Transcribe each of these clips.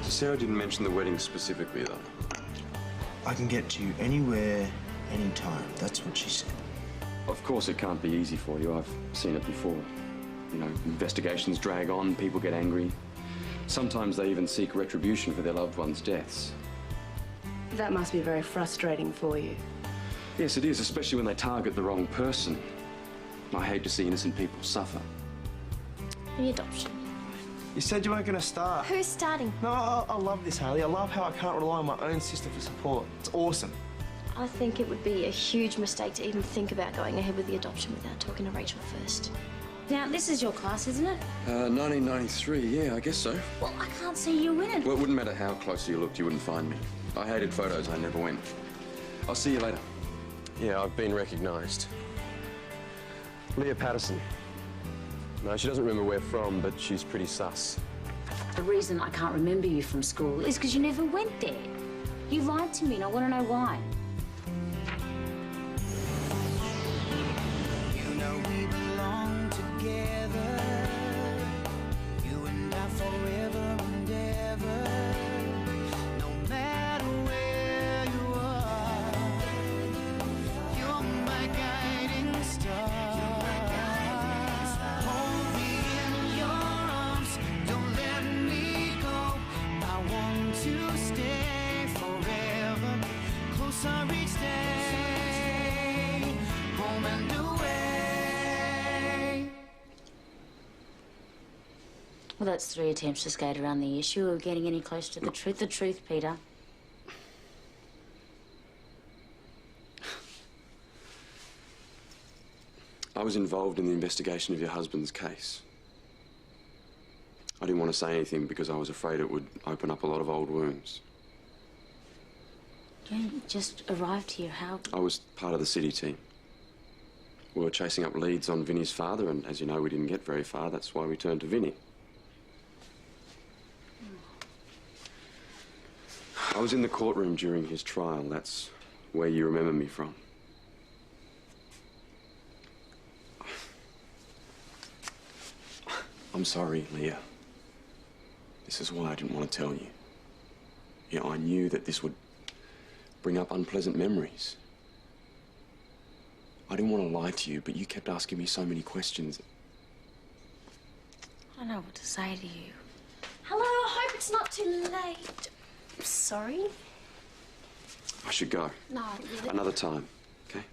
Sarah didn't mention the wedding specifically, though. I can get to you anywhere, anytime. That's what she said. Of course it can't be easy for you. I've seen it before. You know, investigations drag on, people get angry. Sometimes they even seek retribution for their loved ones' deaths. That must be very frustrating for you. Yes, it is, especially when they target the wrong person. I hate to see innocent people suffer. The adoption. You said you weren't going to start. Who's starting? No, I love this, Hayley. I love how I can't rely on my own sister for support. It's awesome. I think it would be a huge mistake to even think about going ahead with the adoption without talking to Rachel first. Now, this is your class, isn't it? 1993, yeah, I guess so. Well, I can't see you in it. Well, it wouldn't matter how close you looked, you wouldn't find me. I hated photos, I never went. I'll see you later. Yeah, I've been recognised. Leah Patterson. No, she doesn't remember where from, but she's pretty sus. The reason I can't remember you from school is because you never went there. You lied to me, and I want to know why. You know we belong together. You and I forever and ever. No matter where you are, you're my guiding star. Well, that's 3 attempts to skate around the issue of getting any close to the truth. The truth, Peter. I was involved in the investigation of your husband's case. I didn't want to say anything because I was afraid it would open up a lot of old wounds. You just arrived here. How? I was part of the city team. We were chasing up leads on Vinny's father, and as you know, we didn't get very far. That's why we turned to Vinny. I was in the courtroom during his trial. That's where you remember me from. I'm sorry, Leah. This is why I didn't want to tell you. You know, I knew that this would bring up unpleasant memories. I didn't want to lie to you, but you kept asking me so many questions. I don't know what to say to you. Hello, I hope it's not too late. I'm sorry. I should go. No, Another time, okay?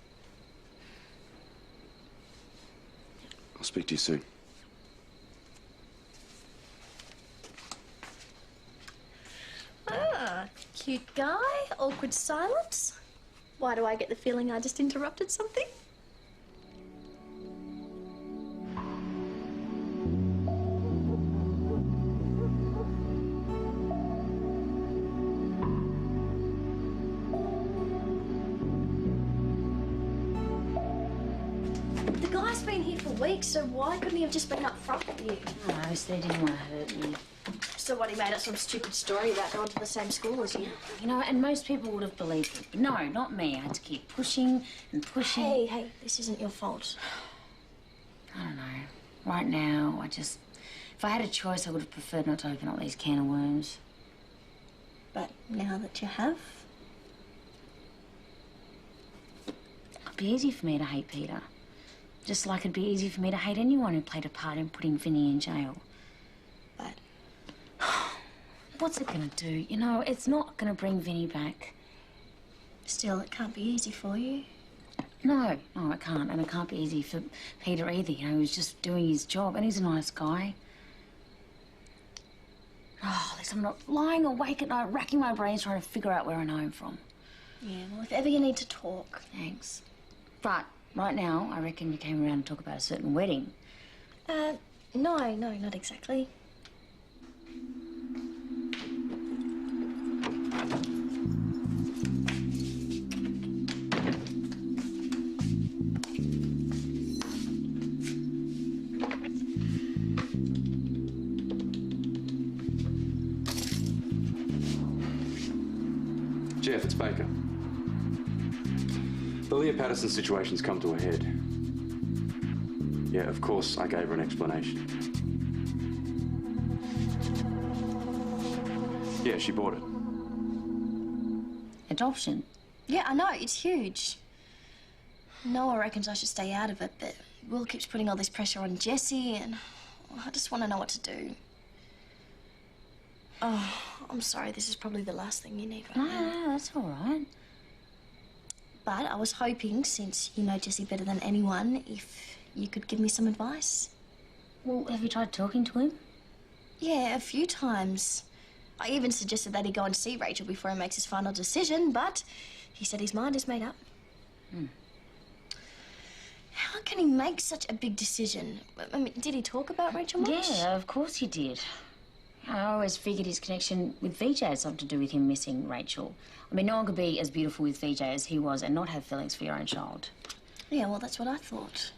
I'll speak to you soon. Ah, cute guy, awkward silence. Why do I get the feeling I just interrupted something? The guy's been here for weeks, so why couldn't he have just been up front with you? No, so they didn't want to hurt me. So what, he made up some stupid story about going to the same school as you? You know, and most people would have believed it. But no, not me. I had to keep pushing and pushing. Hey, this isn't your fault. I don't know. Right now, if I had a choice, I would have preferred not to open up these can of worms. But now that you have? It'd be easy for me to hate Peter. Just like it'd be easy for me to hate anyone who played a part in putting Vinny in jail. But what's it gonna do? You know, it's not gonna bring Vinny back. Still, it can't be easy for you. No, it can't. And it can't be easy for Peter either. You know, he's just doing his job, and he's a nice guy. Oh, at least I'm not lying awake at night, racking my brains trying to figure out where I know him from. Yeah, well, if ever you need to talk. Thanks. But right now, I reckon you came around to talk about a certain wedding. No, not exactly. Jeff, it's Baker. The Leah Patterson situation's come to a head. Yeah, of course, I gave her an explanation. Yeah, she bought it. Adoption? Yeah, I know, it's huge. Noah reckons I should stay out of it, but Will keeps putting all this pressure on Jessie, and I just want to know what to do. Oh, I'm sorry, this is probably the last thing you need right now. No, that's all right. But I was hoping, since you know Jessie better than anyone, if you could give me some advice. Well, have you tried talking to him? Yeah, a few times. I even suggested that he go and see Rachel before he makes his final decision, but he said his mind is made up. How can he make such a big decision? I mean, did he talk about Rachel much? Yeah, of course he did. I always figured his connection with VJ had something to do with him missing Rachel. I mean, no one could be as beautiful with VJ as he was and not have feelings for your own child. Yeah, well, that's what I thought.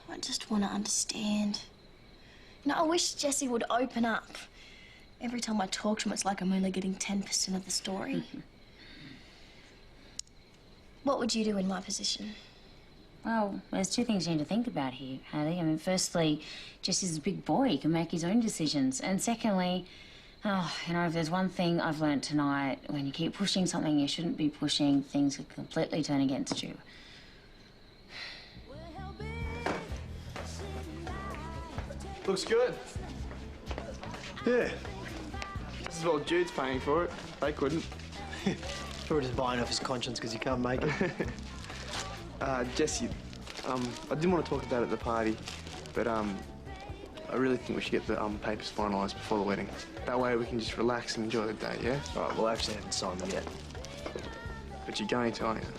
I just want to understand. You know, I wish Jessie would open up. Every time I talk to him, it's like I'm only getting 10% of the story. What would you do in my position? Well, there's two things you need to think about here, Hayley. I mean, firstly, Jesse's a big boy. He can make his own decisions. And secondly, you know, if there's one thing I've learnt tonight, when you keep pushing something you shouldn't be pushing, things could completely turn against you. Looks good. Yeah. This is what Jude's paying for it. They couldn't. Or just buying off his conscience because he can't make it. Jessie, I didn't want to talk about it at the party, but I really think we should get the papers finalised before the wedding. That way we can just relax and enjoy the day, yeah? All right, well, I actually haven't signed them yet. But you're going to, aren't you?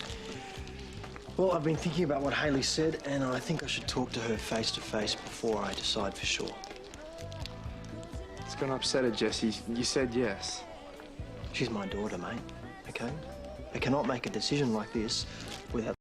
Well, I've been thinking about what Hayley said, and I think I should talk to her face to face before I decide for sure. It's gonna upset her, Jessie. You said yes. She's my daughter, mate, okay? I cannot make a decision like this without